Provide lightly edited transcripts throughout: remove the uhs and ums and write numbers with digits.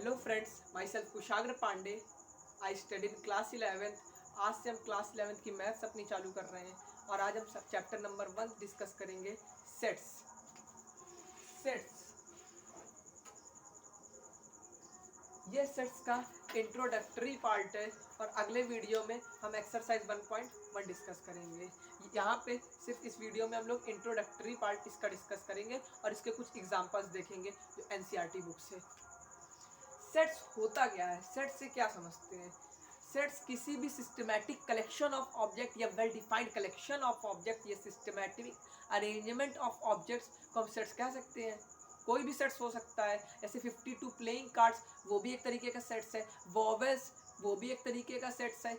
Hello friends, myself Kushagra Pandey. I study in class 11th। आज से हम क्लास 11th की मैथ्स अपनी चालू कर रहे हैं और आज हम चैप्टर नंबर 1 डिस्कस करेंगे, सेट्स। सेट्स ये सेट्स का इंट्रोडक्टरी पार्ट है और अगले वीडियो में हम एक्सरसाइज 1.1 डिस्कस करेंगे। यहाँ पे सिर्फ इस वीडियो में हम लोग इंट्रोडक्टरी पार्ट इसका डिस्कस करेंगे और इसके कुछ एग्जांपल्स देखेंगे जो एनसीईआरटी बुक से। सेट्स होता क्या है, सेट्स से क्या समझते हैं? सेट्स किसी भी सिस्टमैटिक कलेक्शन ऑफ ऑब्जेक्ट या well defined collection of object या सिस्टमैटिक अरेंजमेंट ऑफ ऑब्जेक्ट्स को हम सेट्स कह सकते हैं। कोई भी सेट्स हो सकता है, जैसे 52 प्लेइंग कार्ड्स, वो भी एक तरीके का सेट्स है। वॉवेल्स, वो भी एक तरीके का सेट्स है।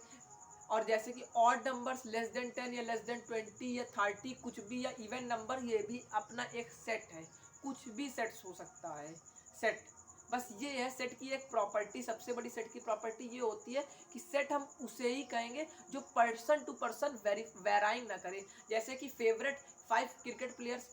और जैसे कि ऑड नंबर्स लेस देन 10 या लेस देन 20 या 30, कुछ भी, या इवन नंबर, ये भी अपना एक सेट है। कुछ भी सेट्स हो सकता है सेट। बस ये है सेट की एक प्रॉपर्टी। सबसे बड़ी सेट की प्रॉपर्टी ये होती है कि सेट हम उसे ही कहेंगे जो पर्सन टू पर्सन वेराइंग ना करे। जैसे कि फेवरेट 5 क्रिकेट प्लेयर्स,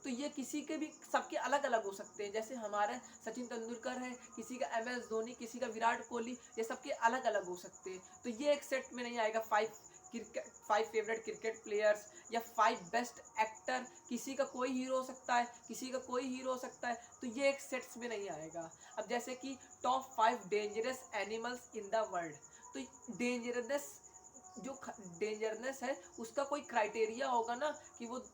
तो ये किसी के भी, सबके अलग अलग हो सकते हैं। जैसे हमारे सचिन तेंदुलकर है, किसी का MS धोनी, किसी का विराट कोहली, ये सबके अलग अलग हो सकते हैं। तो ये एक सेट में नहीं आएगा। 5 फेवरेट क्रिकेट प्लेयर्स या 5 बेस्ट एक्टर, किसी का कोई हीरो हो सकता है, किसी का कोई हीरो हो सकता है, तो ये एक सेट्स में नहीं आएगा। अब जैसे कि top 5 dangerous animals in the world, तो डेंजरनेस है उसका कोई क्राइटेरिया होगा ना, कि वो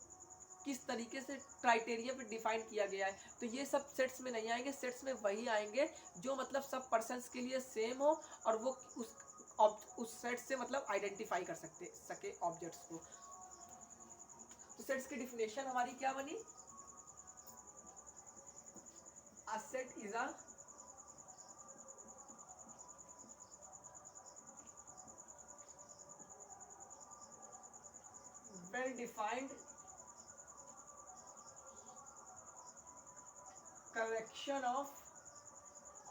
किस तरीके से क्राइटेरिया पे डिफाइन किया गया है। तो ये सब सेट्स में नहीं आएंगे। सेट्स में वही आएंगे जो मतलब सब पर्सन्स के लिए सेम हो और वो उस सेट से मतलब आइडेंटिफाई कर सके ऑब्जेक्ट्स को। तो सेट्स की डिफिनेशन हमारी क्या बनी? A set is a well defined collection of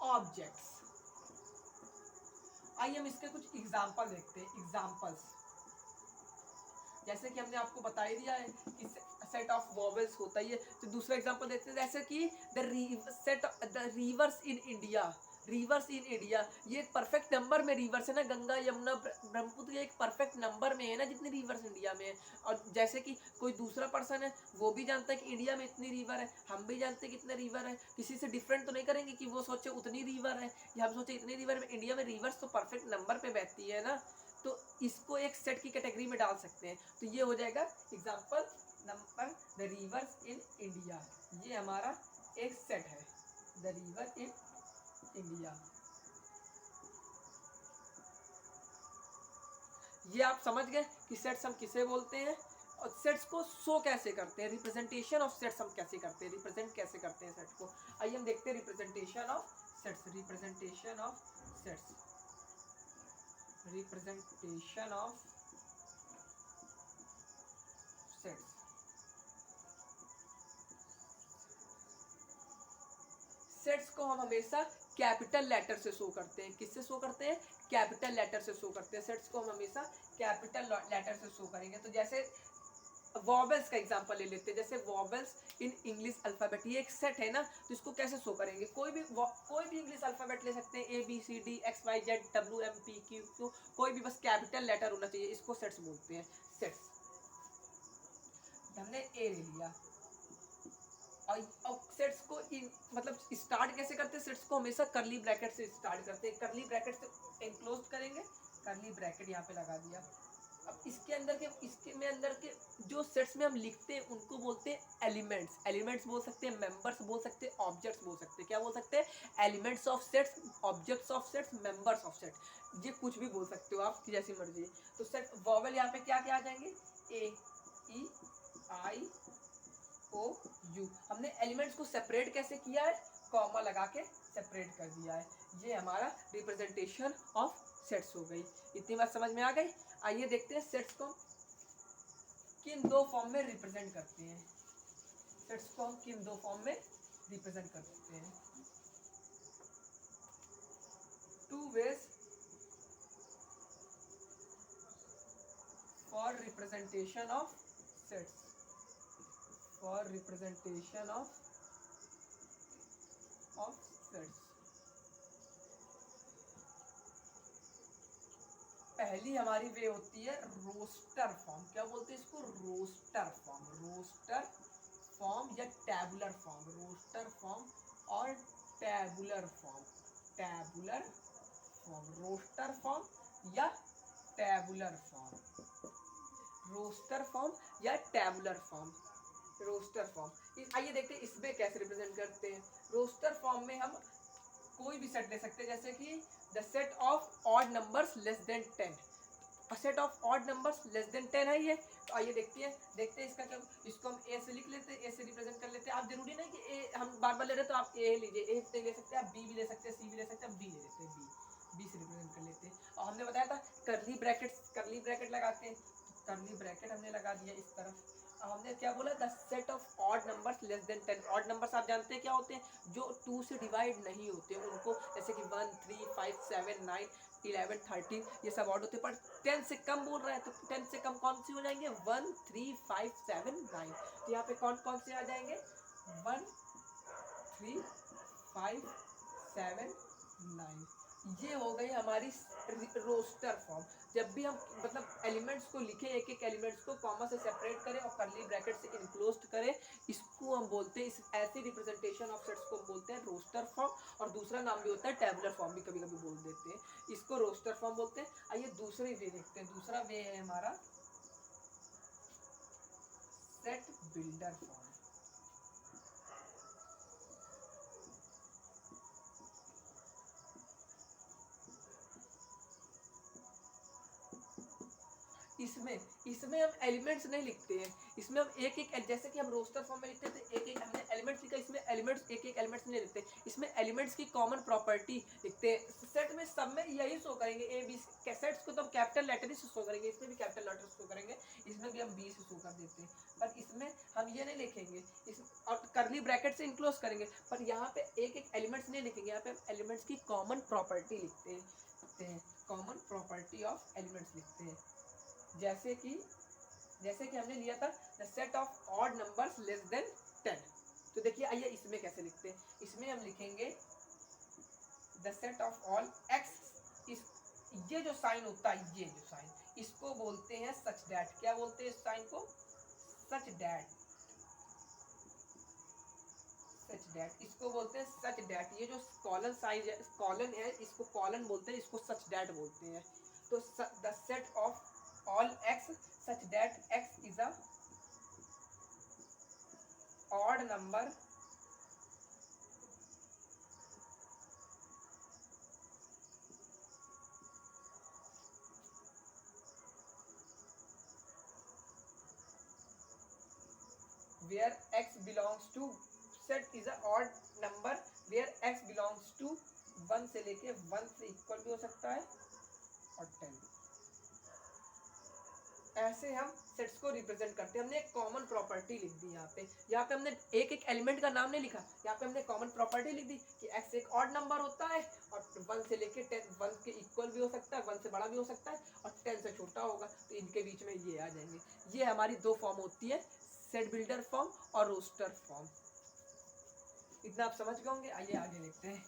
objects. आइए हम इसके कुछ एग्जाम्पल देखते हैं। एग्जाम्पल्स जैसे कि हमने आपको बता ही दिया है कि सेट ऑफ वॉवेल्स होता ही है। तो दूसरा एग्जांपल देखते हैं, जैसे कि the reverse in India. Reverse in India, ये एक परफेक्ट नंबर में रिवर्स है ना। गंगा, यमुना, ब्रह्मपुत्र, ये एक परफेक्ट नंबर में है ना जितनी रिवर्स इंडिया में है। और जैसे कि कोई दूसरा पर्सन है, वो भी जानता है कि इंडिया में इतनी रिवर है, हम भी जानते हैं कितने रिवर है। किसी से डिफरेंट तो नहीं करेंगे कि वो सोचे उतनी रिवर है या हम सोचे इतनी रिवर में। इंडिया में रिवर्स तो परफेक्ट नंबर पे बहती है ना, तो इसको एक सेट की कैटेगरी में डाल सकते हैं। तो ये हो जाएगा example number the reverse in India. ये हमारा एक सेट है, द रिवर इन इंडिया। ये आप समझ गए कि सेट्स हम किसे बोलते हैं और सेट्स को शो कैसे करते हैं। रिप्रेजेंटेशन ऑफ सेट्स हम कैसे करते हैं, रिप्रेजेंट कैसे करते हैं सेट को। आइए हम देखते हैं representation of sets. Representation of sets, representation of sets. Sets को हम हमेशा कैपिटल लेटर से शो करते हैं। किससे शो करते हैं? कैपिटल लेटर से शो करते हैं। सेट्स को हम हमेशा कैपिटल लेटर से शो करेंगे। तो जैसे वॉवेल्स का एग्जांपल ले लेते हैं, जैसे वॉवेल्स इन इंग्लिश अल्फाबेट, ये एक सेट है ना, तो इसको कैसे शो करेंगे? कोई भी इंग्लिश अल्फाबेट ले सकते हैं, ABCD XYZ WMPQ, कोई भी, बस कैपिटल लेटर होना चाहिए। इसको सेट्स बोलते हैं। सेट्स, हमने ए ले लिया। और सेट्स को मतलब स्टार्ट कैसे करते हैं? सेट्स को हमेशा करली ब्रैकेट से स्टार्ट करते हैं। करली ब्रैकेट से एनक्लोज करेंगे, करली ब्रैकेट यहाँ पे लगा दिया। अब इसके में अंदर के जो सेट्स में हम लिखते हैं उनको बोलते हैं एलिमेंट्स। एलिमेंट्स बोल सकते हैं, मेंबर्स बोल सकते हैं, ऑब्जेक्ट्स बोल सकते हैं। क्या बोल सकते हैं? Elements of sets, objects of sets, members of set. ये कुछ भी बोल सकते हो आप, जैसी मर्जी। तो सेट वॉवेल यहाँ पे क्या क्या आ जाएंगे? A, E, I, O, U। हमने एलिमेंट्स को सेपरेट कैसे किया है? कॉमा लगा के सेपरेट कर दिया है। ये हमारा रिप्रेजेंटेशन ऑफ सेट्स हो गई। इतनी बात समझ में आ गई। आइए देखते हैं सेट्स को किन दो फॉर्म में रिप्रेजेंट करते हैं। सेट्स को हम किन दो फॉर्म में रिप्रेजेंट करते हैं? 2 ways for representation of sets. For representation of sets. पहली हमारी वे होती है रोस्टर फॉर्म। क्या बोलते हैं इसको? Roster form. रोस्टर फॉर्म या टैबुलर फॉर्म। रोस्टर फॉर्म और tabular form. Tabular form, roster form या टैबुलर फॉर्म। रोस्टर फॉर्म या टैबुलर फॉर्म। रोस्टर फॉर्म, आइए देखते हैं इसमें कैसे रिप्रेजेंट करते हैं। रोस्टर फॉर्म में हम कोई भी सेट ले सकते हैं, जैसे कि the set of odd numbers less than 10। Set of odd numbers less than 10 है ये। तो आइए देखते हैं इसका क्या। इसको हम ए से लिख लेते हैं, ए से रिप्रेजेंट कर लेते हैं। आप जरूरी नहीं कि ए हम बार बार ले रहे हैं तो आप ए लीजिए, ए से ले सकते हैं, आप बी भी ले सकते हैं, सी भी ले सकते हैं, बी ले लेते हैं, बी से रिप्रेजेंट कर लेते हैं। और हमने बताया था करली ब्रैकेट लगाते हैं, करली ब्रैकेट हमने लगा दिया इस तरफ। अब हमने क्या बोला? The set of odd numbers less than 10। Odd numbers आप जानते हैं क्या होते हैं? जो 2 से डिवाइड नहीं होते उनको, जैसे कि 1 3 5 7 9 11 13 ये सब ऑड होते हैं। पर 10 से कम बोल रहे हैं तो 10 से कम कौन सी हो जाएंगे? 1 3 5 7 9। तो यहाँ पे कौन कौन से आ जाएंगे? 1 3 5 7 9। ये हो गई हमारी रोस्टर फॉर्म। जब भी हम मतलब एलिमेंट्स को लिखें, एक एक एलिमेंट्स को कॉमा से सेपरेट करें और करली ब्रैकेट से इनक्लोज्ड करें, इसको हम बोलते हैं, इस ऐसी रिप्रेजेंटेशन ऑफ सेट्स को हम बोलते हैं रोस्टर फॉर्म। और दूसरा नाम भी होता है टैबुलर फॉर्म, भी कभी कभी बोल देते हैं, इसको रोस्टर फॉर्म बोलते हैं। आइए दूसरी वे देखते हैं। दूसरा वे है हमारा सेट बिल्डर फॉर्म। इसमें हम एलिमेंट्स नहीं लिखते हैं, इसमें हम एक एक, जैसे कि हम रोस्टर फॉर्म में लिखते थे एक एक हमने एलिमेंट्स लिखा, इसमें एलिमेंट्स एक एक एलिमेंट्स नहीं लिखते, इसमें एलिमेंट्स की कॉमन प्रॉपर्टी लिखते हैं। सेट में सब में यही शो करेंगे, ए बी। सेट्स को तो हम कैपिटल लेटर से शो करेंगे, इसमें भी कैपिटल लेटर शो करेंगे, इसमें भी हम बी से शो कर देते हैं। पर इसमें हम ये नहीं लिखेंगे, इस और करली ब्रैकेट से इनक्लोज करेंगे, पर यहाँ पे एक एक एलिमेंट्स नहीं लिखेंगे, यहाँ पे एलिमेंट्स की कॉमन प्रॉपर्टी लिखते हैं, कॉमन प्रॉपर्टी ऑफ एलिमेंट्स लिखते हैं। जैसे कि हमने लिया था the set of odd numbers less than 10। तो देखिए आइए इसमें कैसे लिखते हैं। इसमें हम लिखेंगे the set of all x. इस ये जो साइन होता है, ये जो साइन, इसको बोलते हैं सच दैट। क्या बोलते हैं इस साइन को? Such that. सच दैट, इसको बोलते हैं सच दैट। ये जो कॉलन साइज है, कॉलन है, इसको कॉलन बोलते हैं, इसको सच दैट बोलते हैं। तो the set of all x such that x is a odd number where x belongs to, set is a odd number where x belongs to 1 से लेके 1 से इक्वल भी हो सकता है और 10। ऐसे हम सेट्स को रिप्रेजेंट करते हैं। हमने एक कॉमन प्रॉपर्टी लिख दी यहाँ पे हमने एक एक एलिमेंट का नाम नहीं लिखा, यहाँ पे हमने कॉमन प्रॉपर्टी लिख दी कि x एक ऑड नंबर होता है और 1 से लेके 10, 1 के इक्वल भी हो सकता है, 1 से बड़ा भी हो सकता है और 10 से छोटा होगा, तो इनके बीच में ये आ जाएंगे। ये हमारी दो फॉर्म होती है, सेट बिल्डर फॉर्म और रोस्टर फॉर्म। इतना आप समझ गए होंगे। आइए आगे देखते हैं।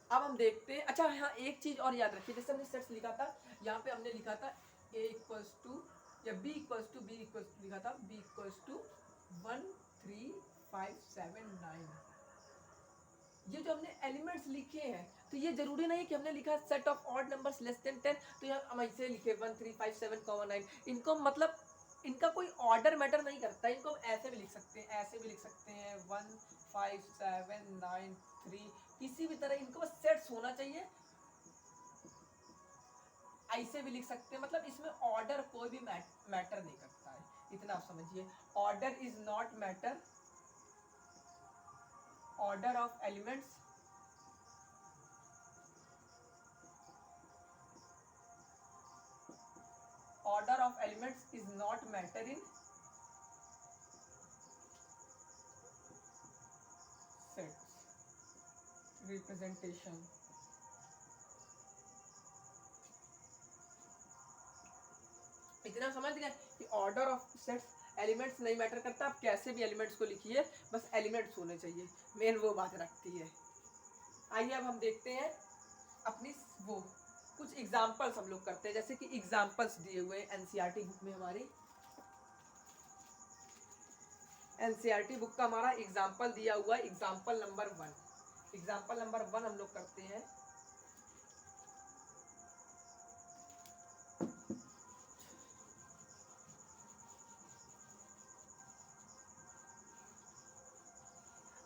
अब हम देखते हैं, अच्छा हाँ एक चीज और याद रखिए, जैसे हमने सेट्स लिखा था, यहाँ पे हमने लिखा था a इक्वल्स टू या b इक्वल्स टू लिखा था b इक्वल्स टू 1 3 5 7 9। ये जो हमने एलिमेंट्स लिखे हैं, तो ये जरूरी नहीं कि हमने लिखा set of odd numbers less than 10, तो यहाँ हम ऐसे लिखे 1 3 5 7 9। इनको मतलब इनका कोई ऑर्डर मैटर नहीं करता, इनको हम ऐसे भी लिख सकते हैं, ऐसे भी लिख सकते हैं 1 5 7 9 3, किसी भी तरह इनको बस सेट्स होना चाहिए। ऐसे भी लिख सकते हैं, मतलब इसमें ऑर्डर कोई भी मैटर नहीं करता है, इतना आप समझिए। Order is not matter, order of elements is not matter in sets representation। इतना समझ गए कि ऑर्डर ऑफ सेट्स एलिमेंट्स नहीं मैटर करता, आप कैसे भी एलिमेंट्स को लिखिए, बस एलिमेंट्स होने चाहिए, मेन वो बात रखती है। आइए अब हम देखते हैं अपनी वो कुछ एग्जाम्पल्स हम लोग करते हैं, जैसे कि एग्जाम्पल्स दिए हुए एनसीईआरटी बुक में हमारी। एनसीईआरटी बुक का हमारा एग्जाम्पल दिया हुआ है, एग्जाम्पल नंबर 1। एग्जाम्पल नंबर 1 हम लोग करते हैं।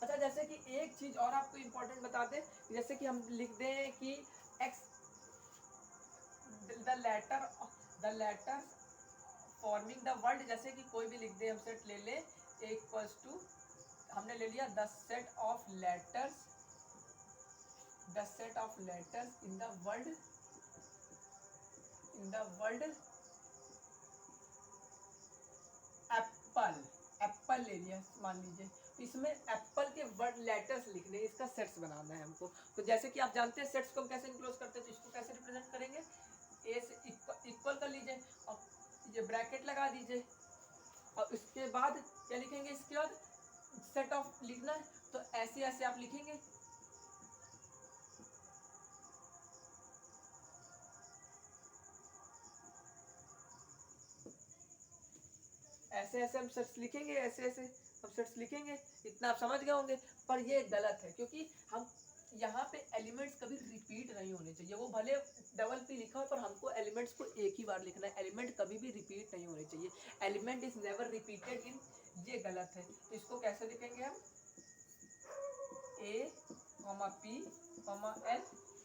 अच्छा, जैसे कि एक चीज और आपको इंपॉर्टेंट बता दें, जैसे कि हम लिख दें कि x the letter forming the word, जैसे कि कोई भी लिख दे, हम सेट ले ले इक्वल्स टू, हमने ले लिया the set of letters in the world Apple. Apple ले लिया मान लीजिए, तो इसमें एप्पल के वर्ड लेटर्स लिखने, इसका सेट्स बनाना है हमको। तो जैसे कि आप जानते हैं सेट्स को हम कैसे इनक्लोज करते हैं, तो इसको कैसे रिप्रेजेंट करेंगे, ए से इक्वल कर लीजिए और ये ब्रैकेट लगा दीजिए, और उसके बाद क्या लिखेंगे, इसके बाद सेट ऑफ लिखना है, तो ऐसे ऐसे आप लिखेंगे। ऐसे ऐसे हम सेट्स लिखेंगे, ऐसे ऐसे हम सेट्स लिखेंगे, इतना आप समझ गए होंगे। पर ये गलत है, क्योंकि हम यहाँ पे एलिमेंट्स कभी रिपीट नहीं होने चाहिए, वो भले डबल पी लिखा हो पर हमको एलिमेंट्स को एक ही बार लिखना है, एलिमेंट कभी भी रिपीट नहीं होने चाहिए, element is never repeated in, ये गलत है। तो इसको कैसे लिखेंगे हम, A P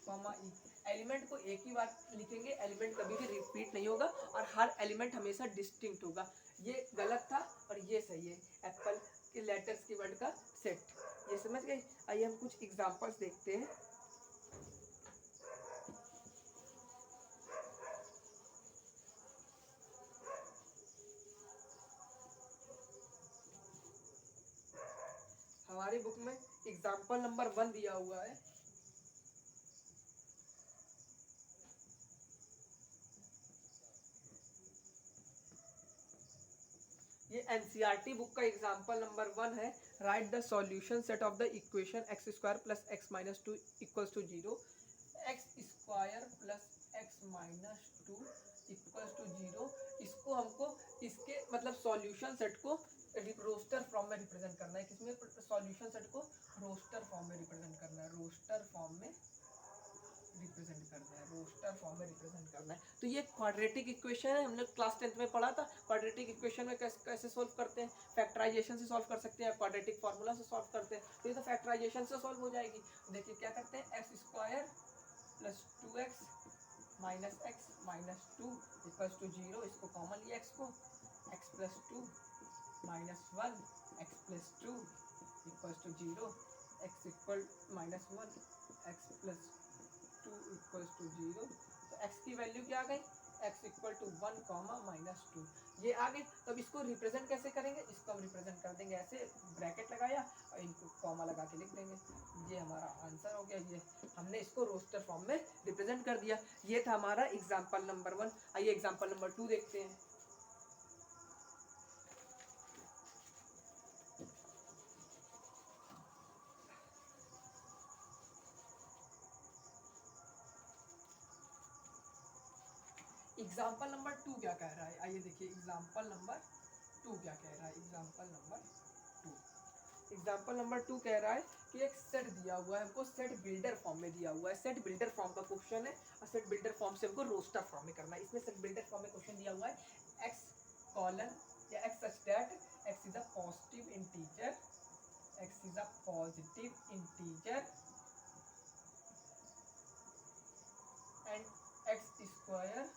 L E, element को एक ही बार लिखेंगे, एलिमेंट कभी भी रिपीट नहीं होगा और हर एलिमेंट हमेशा डिस्टिंक्ट होगा। ये गलत था और ये सही है, एप्पल के लेटर्स की वर्ड का सेट, ये समझ गए। आइए हम कुछ एग्जांपल्स देखते हैं। हमारी बुक में एग्जांपल नंबर 1 दिया हुआ है। ये एनसीईआरटी बुक का एग्जांपल नंबर 1 है। Write the solution set of the equation x square plus x minus 2 equals to 0, x square plus x minus 2 equals to 0। इसको हमको इसके मतलब सॉल्यूशन सेट को रोस्टर फॉर्म में रिप्रेजेंट करना है। किसमें सॉल्यूशन सेट को रोस्टर फॉर्म में रिप्रेजेंट करना है, रोस्टर फॉर्म में रिप्रेजेंट करना है, रोस्टर फॉर्म में रिप्रेजेंट करना है। तो ये क्वाड्रेटिक इक्वेशन है, हमने क्लास 10th में पढ़ा था। क्वाड्रेटिक इक्वेशन में कैसे सोल्व करते हैं, फैक्टराइजेशन से सॉल्व कर सकते हैं, क्वाड्रेटिक फार्मूला से सॉल्व करते हैं। तो ये तो फैक्टराइजेशन से सॉल्व हो जाएगी। देखिए क्या करते हैं, x square plus 2x minus x minus 2 equals to 0, इसको कॉमन लिया, एक्स को, x plus 2 minus 1 x plus 2 equals to 0, x equal minus 1 x plus 2 equals to 0। तो x की वैल्यू क्या आ गई, x equal to 1 comma minus 2, ये आ गई। तब इसको रिप्रेजेंट कैसे करेंगे, इसको हम रिप्रेजेंट कर देंगे ऐसे, ब्रैकेट लगाया और इनको कॉमा लगा के लिख देंगे, ये हमारा आंसर हो गया। ये हमने इसको रोस्टर फॉर्म में रिप्रेजेंट कर दिया। ये था हमारा एग्जाम्पल नंबर 1। आइए एग्जाम्पल नंबर 2 देखते हैं। एग्जाम्पल नंबर 2 क्या कह रहा है, आइए देखिए एग्जाम्पल नंबर 2 क्या कह रहा है। एग्जाम्पल नंबर 2 कह रहा है कि एक सेट दिया हुआ है हमको, सेट बिल्डर फॉर्म में दिया हुआ है, सेट बिल्डर फॉर्म का क्वेश्चन है और सेट बिल्डर फॉर्म से हमको रोस्टर फॉर्म में करना है। इसमें सेट बिल्डर फॉर्म में क्वेश्चन दिया हुआ है, एक्स कॉलन या x such that x is a positive integer, x is a positive integer and x square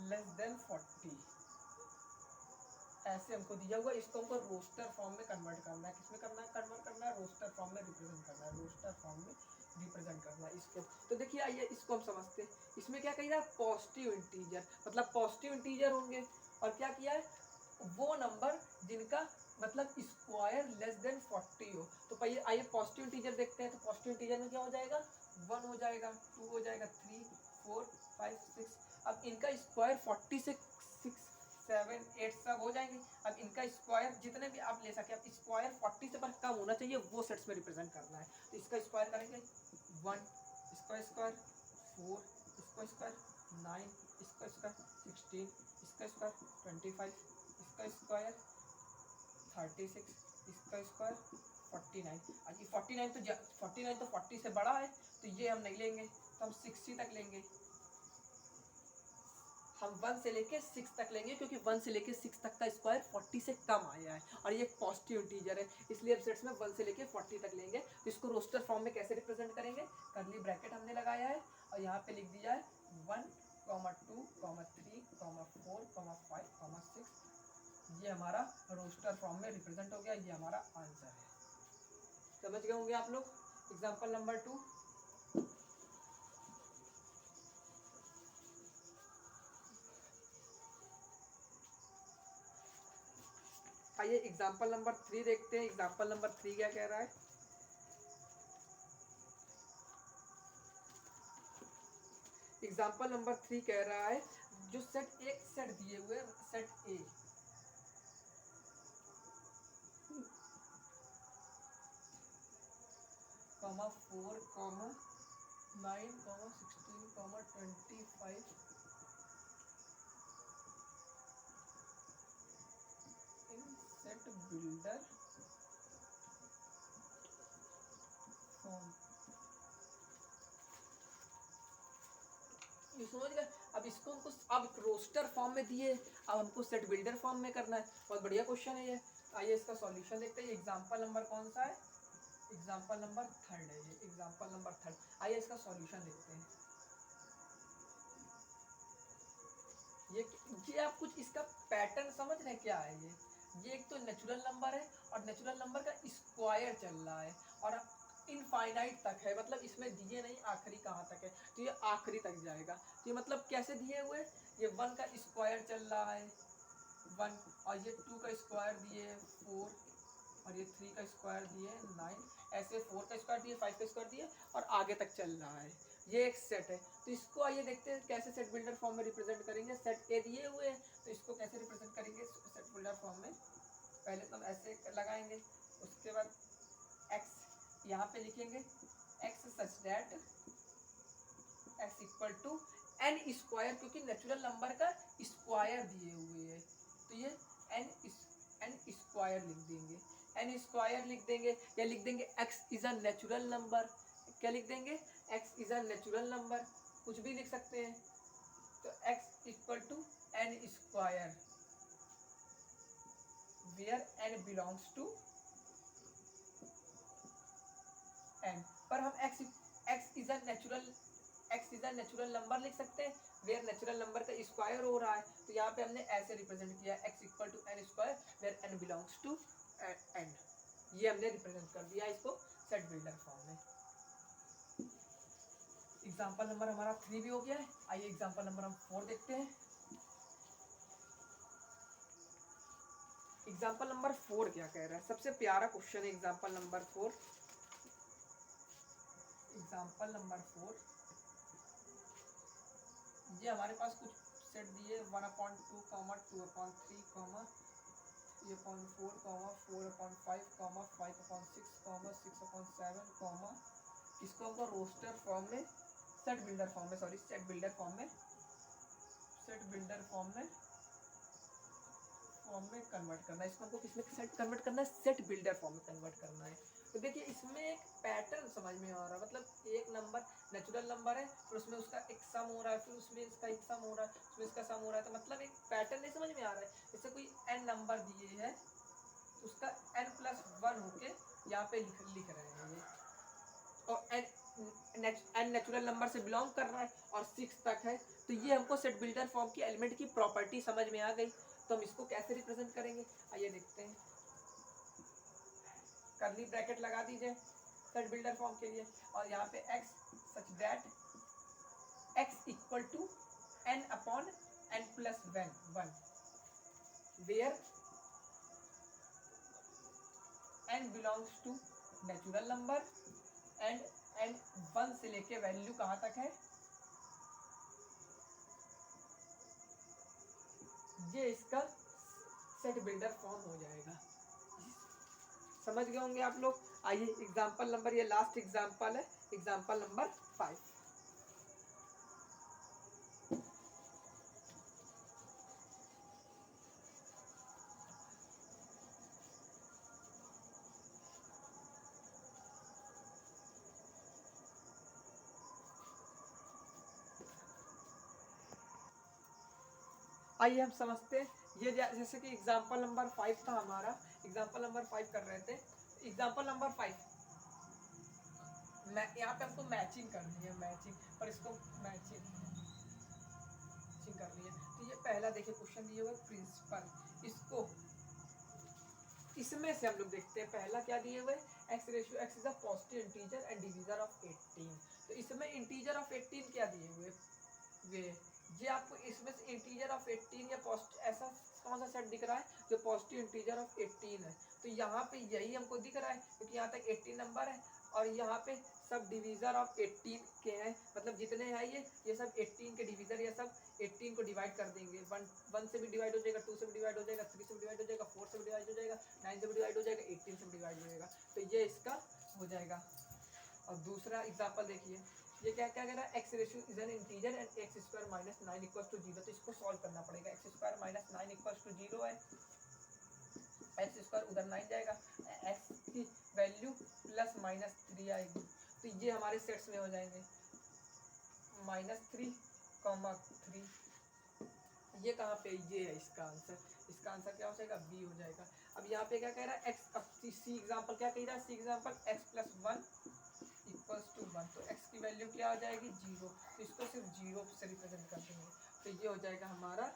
less than 40, ऐसे हमको दिया हुआ। इसको हमको रोस्टर फॉर्म में कन्वर्ट करना है। किसमें करना है, कन्वर्ट करना है, रोस्टर फॉर्म में रिप्रेजेंट करना है, रोस्टर फॉर्म में रिप्रेजेंट करना है इसको। तो देखिए आइए इसको हम समझते हैं। इसमें क्या कही रहा है, पॉजिटिव इंटीजर, मतलब पॉजिटिव इंटीजर होंगे और क्या किया है, वो नंबर जिनका मतलब स्क्वायर लेस देन 40 हो। तो पहले आइए पॉजिटिव इंटीजर देखते हैं। तो पॉजिटिव इंटीजर में क्या हो जाएगा, 1 हो जाएगा, 2 हो जाएगा, 3 4 5 6। अब इनका स्क्वायर 40 से 6 7 8 सब हो जाएंगे। अब इनका स्क्वायर जितने भी आप ले सके, अब स्क्वायर 40 से पर कम होना चाहिए, वो सेट्स में रिप्रेजेंट करना है। तो इसका स्क्वायर करेंगे 1, इसका स्क्वायर 4, इसका स्क्वायर 9, इसका स्क्वायर 16, इसका स्क्वायर 25, इसका स्क्वायर 36, इसका स्क्वायर 49। और ये 49 तो 49 तो 40 से बड़ा है, तो ये हम नहीं लेंगे, तो हम 60 तक लेंगे। हम 1 से लेके 6 तक लेंगे, क्योंकि 1 से लेके 6 तक का स्क्वायर 40 से कम आया है और ये एक पॉजिटिव इंटीजर है, इसलिए अब सेट्स में 1 से लेके 40 तक लेंगे। तो इसको रोस्टर फॉर्म में कैसे रिप्रेजेंट करेंगे, कर्ली ब्रैकेट हमने लगाया है और यहाँ पे लिख दिया है 1, 2, 3, 4, 5, 6। ये हमारा रोस्टर फॉर्म में रिप्रेजेंट हो गया, ये हमारा आंसर है। समझ गए होंगे आप लोग। एग्जाम्पल नंबर 2, आइए एग्जाम्पल नंबर 3 देखते हैं। एग्जाम्पल नंबर 3 क्या कह रहा है। एग्जाम्पल नंबर 3 कह रहा है जो सेट एक सेट दिए हुए सेट ए, कॉमा 4, कॉमा 9, कॉमा 16, कॉमा 25 इन सेट बिल्डर फॉर्म। ये समझ गए। अब इसको हमको अब रोस्टर फॉर्म में दिए, अब हमको सेट बिल्डर फॉर्म में करना है। बहुत बढ़िया क्वेश्चन है ये। आइए इसका सॉल्यूशन देखते हैं। एग्जाम्पल नंबर कौन सा है, एग्जाम्पल नंबर 3 है ये, एग्जाम्पल नंबर 3। आइए इसका सॉल्यूशन देखते हैं। ये आप कुछ इसका पैटर्न समझ रहे हैं क्या है ये एक तो नेचुरल नंबर है और नेचुरल नंबर का स्क्वायर चल रहा है और इनफाइनाइट तक है, मतलब इसमें दिए नहीं आखिरी कहाँ तक है, तो ये आखिरी तक जाएगा। तो ये मतलब कैसे दिए हुए, ये 1 का स्क्वायर चल रहा है 1, और ये 2 का स्क्वायर दिए 4, और ये 3 का स्क्वायर दिए 9, ऐसे 4 का स्क्वायर दिए 5 का स्क्वायर दिए और आगे तक चल रहा है। ये एक सेट है। तो इसको आइए देखते हैं कैसे सेट बिल्डर फॉर्म में रिप्रेजेंट करेंगे। सेट ए दिए हुए हैं, तो इसको कैसे रिप्रेजेंट करेंगे सेट बिल्डर फॉर्म में। पहले तो हम ऐसे लगाएंगे, उसके बाद एक्स यहाँ पे लिखेंगे x such that x equal to n square, क्योंकि नेचुरल नंबर का स्क्वायर दिए हुए है, तो ये एन स्क्वायर लिख देंगे। एन स्क्वायर लिख देंगे या लिख देंगे x is a natural number. क्या लिख देंगे, x is a natural number, कुछ भी लिख सकते हैं। तो x equal to n square where n belongs to n, पर हम x is a natural number लिख सकते हैं, वेयर नेचुरल नंबर का स्क्वायर हो रहा है, तो यहाँ पे हमने ऐसे रिप्रेजेंट किया x equal to n square where n belongs to n. ये हमने रिप्रेजेंट कर दिया इसको सेट बिल्डर फॉर्म में। एग्जाम्पल नंबर हमारा 3 भी हो गया है। आइए एग्जाम्पल नंबर हम 4 देखते हैं। एग्जाम्पल नंबर 4 क्या कह रहा है, सबसे प्यारा क्वेश्चन है एग्जाम्पल नंबर 4। एग्जाम्पल नंबर 4, ये हमारे पास कुछ सेट दिए 1/2, 2/3, ये 0.4, 4/5, 5/6, 6/7, इसको हमको रोस्टर फॉर्म में सेट बिल्डर फॉर्म में सेट बिल्डर फॉर्म में कन्वर्ट करना है। इसको हमको किसमें सेट कन्वर्ट करना है, सेट बिल्डर फॉर्म में कन्वर्ट करना है। तो देखिए इसमें एक पैटर्न समझ में आ रहा है, मतलब एक नंबर नेचुरल नंबर है, फिर उसमें उसका एक सम हो रहा है, फिर उसमें इसका एक सम हो रहा है, उसमें इसका सम हो रहा है, तो मतलब एक पैटर्न नहीं समझ में आ रहा है। जैसे कोई n नंबर दिए है, तो उसका n+1 होके यहाँ पे लिख रहे हैं ये, और n नेचुरल नंबर से बिलोंग कर रहा है और 6 तक है, तो ये हमको सेट बिल्डर फॉर्म की एलिमेंट की प्रॉपर्टी समझ में आ गई। तो हम इसको कैसे रिप्रेजेंट करेंगे, आइए देखते हैं। कर्ली ब्रैकेट लगा दीजिए सेट बिल्डर फॉर्म के लिए, और यहाँ पे x such that x equal to n/n+1 where n belongs to natural number and n 1 से लेके वैल्यू कहाँ तक है ये इसका सेट बिल्डर फॉर्म हो जाएगा। समझ गए होंगे आप लोग। आइए एग्जांपल नंबर, ये लास्ट एग्जांपल है, एग्जांपल नंबर 5। आइए हम समझते हैं। ये जैसे कि एग्जांपल नंबर 5 था हमारा, एग्जांपल नंबर 5 कर रहे थे। एग्जांपल नंबर 5 मैं यहाँ पे हमको मैचिंग करनी है, मैचिंग, और इसको मैचिंग करनी है। तो ये पहला देखिए क्वेश्चन दिया हुआ है प्रिंसिपल, इसको इसमें से हम लोग देखते हैं। पहला क्या दिए हुए, x ratio x is a positive integer and divisor of 18। तो इसमें इंटीजर ऑफ 18 क्या दिए हुए वे, ये आपको इसमें से इंटीजर ऑफ 18 या पॉजिटिव, ऐसा कौन सा सेट दिख रहा है जो पॉजिटिव इंटीजर ऑफ 18 है। तो यहाँ पे यही हमको दिख रहा है, क्योंकि यहाँ तक 18 नंबर है और यहाँ पे सब डिवीजर ऑफ 18 के हैं, मतलब जितने हैं ये सब 18 के डिवीजर, ये सब 18 को डिवाइड कर देंगे। 1 से भी डिवाइड हो जाएगा, 2 से भी डिवाइड हो जाएगा, 3 से भी डिवाइड हो जाएगा, 4 से भी डिवाइड हो जाएगा, 9 से भी डिवाइड हो जाएगा, 18 से भी डिवाइड हो जाएगा। तो ये इसका हो जाएगा। और दूसरा एग्जाम्पल देखिए, ये क्या क्या कह रहा है, x ratio is an integer and x square minus 9 equal to 0। तो इसको सॉल्व करना पड़ेगा। X square minus 9 equal to 0 है, एक्स स्क्वायर उधर 9 जाएगा, एक्स की वैल्यू प्लस माइनस 3 आएगी। तो ये हमारे सेट्स में हो जाएंगे -3, 3। ये कहाँ पे, ये है इसका आंसर। इसका आंसर क्या हो जाएगा, बी हो जाएगा। अब यहाँ पे क्या कह रहा है, एक्स, अब सी एग्जाम्पल क्या कह रहा है, see example x plus 1 equals to 1। तो x की वैल्यू क्या हो जाएगी, 0। तो इसको सिर्फ 0 से रिप्रेजेंट कर देंगे। तो ये हो जाएगा हमारा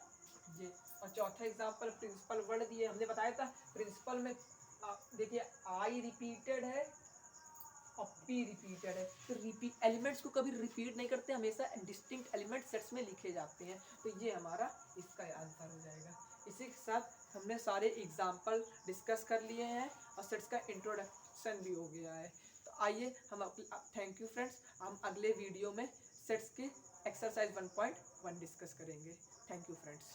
ये। और चौथा एग्जांपल प्रिंसिपल वर्ड दिए, हमने बताया था प्रिंसिपल में देखिए आई रिपीटेड है और पी रिपीटेड है। तो रिपीट एलिमेंट्स को कभी रिपीट नहीं करते, हमेशा डिस्टिंक्ट एलिमेंट सेट्स में लिखे जाते हैं। तो ये हमारा इसका आंसर हो जाएगा। इसी के साथ हमने सारे एग्जाम्पल डिस्कस कर लिए हैं और सेट्स का इंट्रोडक्शन भी हो गया है। तो आइए हम थैंक यू फ्रेंड्स, हम अगले वीडियो में सेट्स के एक्सरसाइज 1.1 डिस्कस करेंगे। Thank you friends.